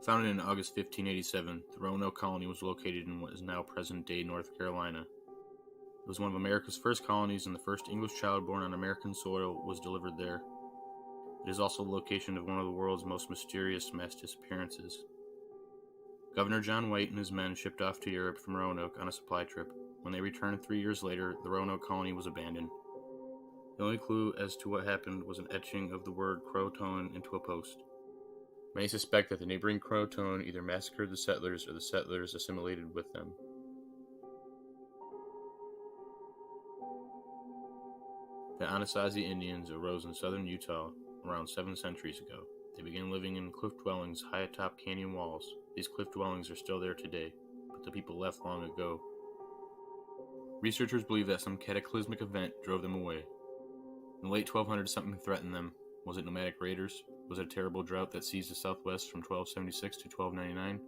Founded in August 1587, the Roanoke colony was located in what is now present-day North Carolina. It was one of America's first colonies, and the first English child born on American soil was delivered there. It is also the location of one of the world's most mysterious mass disappearances. Governor John White and his men shipped off to Europe from Roanoke on a supply trip. When they returned 3 years later, the Roanoke colony was abandoned. The only clue as to what happened was an etching of the word Croatoan into a post. Many suspect that the neighboring Croatoan either massacred the settlers or the settlers assimilated with them. The Anasazi Indians arose in southern Utah around 7 centuries ago. They began living in cliff dwellings high atop canyon walls. These cliff dwellings are still there today, but the people left long ago. Researchers believe that some cataclysmic event drove them away. In the late 1200s, something threatened them. Was it nomadic raiders? Was it a terrible drought that seized the Southwest from 1276 to 1299?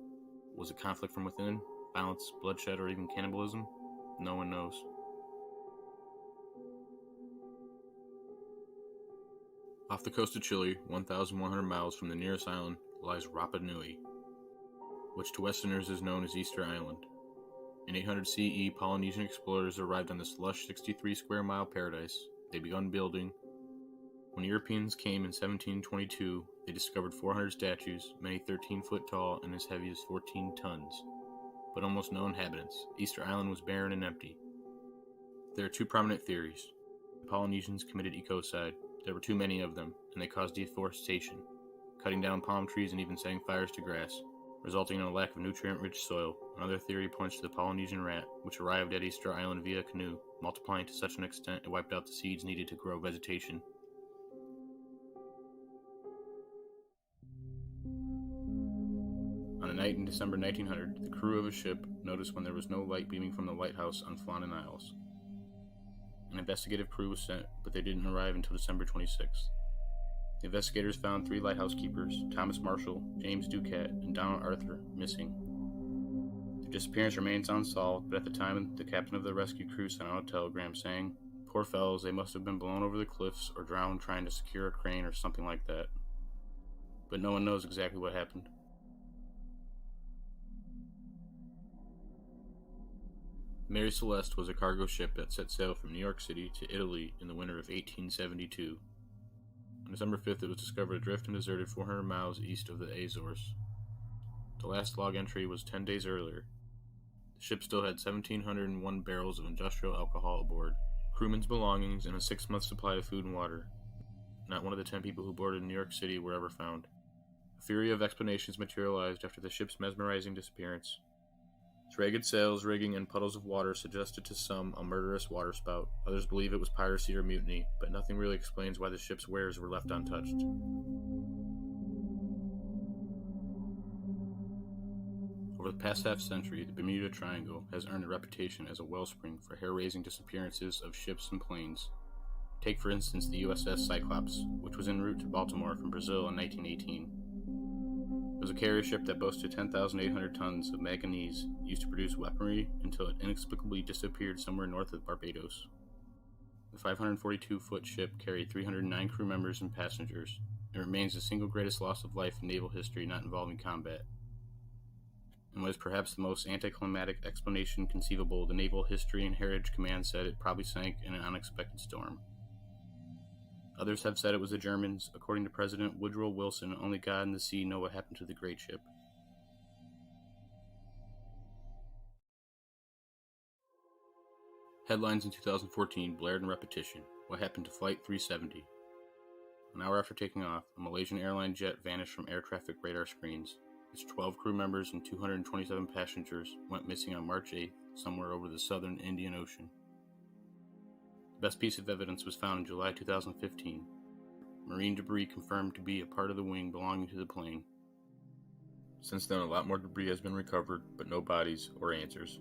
Was it conflict from within, violence, bloodshed, or even cannibalism? No one knows. Off the coast of Chile, 1,100 miles from the nearest island, lies Rapa Nui, which to Westerners is known as Easter Island. In 800 CE, Polynesian explorers arrived on this lush 63-square-mile paradise. They began building. When Europeans came in 1722, they discovered 400 statues, many 13 foot tall and as heavy as 14 tons, but almost no inhabitants. Easter Island was barren and empty. There are 2 prominent theories. The Polynesians committed ecocide. There were too many of them, and they caused deforestation, cutting down palm trees and even setting fires to grass, resulting in a lack of nutrient-rich soil. Another theory points to the Polynesian rat, which arrived at Easter Island via canoe, multiplying to such an extent it wiped out the seeds needed to grow vegetation. On a night in December 1900, the crew of a ship noticed when there was no light beaming from the lighthouse on Flannan Isles. An investigative crew was sent, but they didn't arrive until December 26th. The investigators found 3 lighthouse keepers, Thomas Marshall, James Ducat, and Donald Arthur, missing. Their disappearance remains unsolved, but at the time, the captain of the rescue crew sent out a telegram saying, "Poor fellows, they must have been blown over the cliffs or drowned trying to secure a crane or something like that." But no one knows exactly what happened. Mary Celeste was a cargo ship that set sail from New York City to Italy in the winter of 1872. On December 5th, it was discovered adrift and deserted 400 miles east of the Azores. The last log entry was 10 days earlier. The ship still had 1,701 barrels of industrial alcohol aboard, crewmen's belongings, and a 6-month supply of food and water. Not one of the 10 people who boarded New York City were ever found. A fury of explanations materialized after the ship's mesmerizing disappearance. Its ragged sails, rigging, and puddles of water suggested to some a murderous waterspout. Others believe it was piracy or mutiny, but nothing really explains why the ship's wares were left untouched. Over the past half-century, the Bermuda Triangle has earned a reputation as a wellspring for hair-raising disappearances of ships and planes. Take, for instance, the USS Cyclops, which was en route to Baltimore from Brazil in 1918. It was a carrier ship that boasted 10,800 tons of manganese used to produce weaponry until it inexplicably disappeared somewhere north of Barbados. The 542-foot ship carried 309 crew members and passengers. It remains the single greatest loss of life in naval history not involving combat. And what is perhaps the most anticlimactic explanation conceivable, the Naval History and Heritage Command said it probably sank in an unexpected storm. Others have said it was the Germans. According to President Woodrow Wilson, only God and the sea know what happened to the great ship. Headlines in 2014 blared in repetition. What happened to Flight 370? An hour after taking off, a Malaysian airline jet vanished from air traffic radar screens. Its 12 crew members and 227 passengers went missing on March 8th, somewhere over the southern Indian Ocean. The best piece of evidence was found in July 2015. Marine debris confirmed to be a part of the wing belonging to the plane. Since then, a lot more debris has been recovered, but no bodies or answers.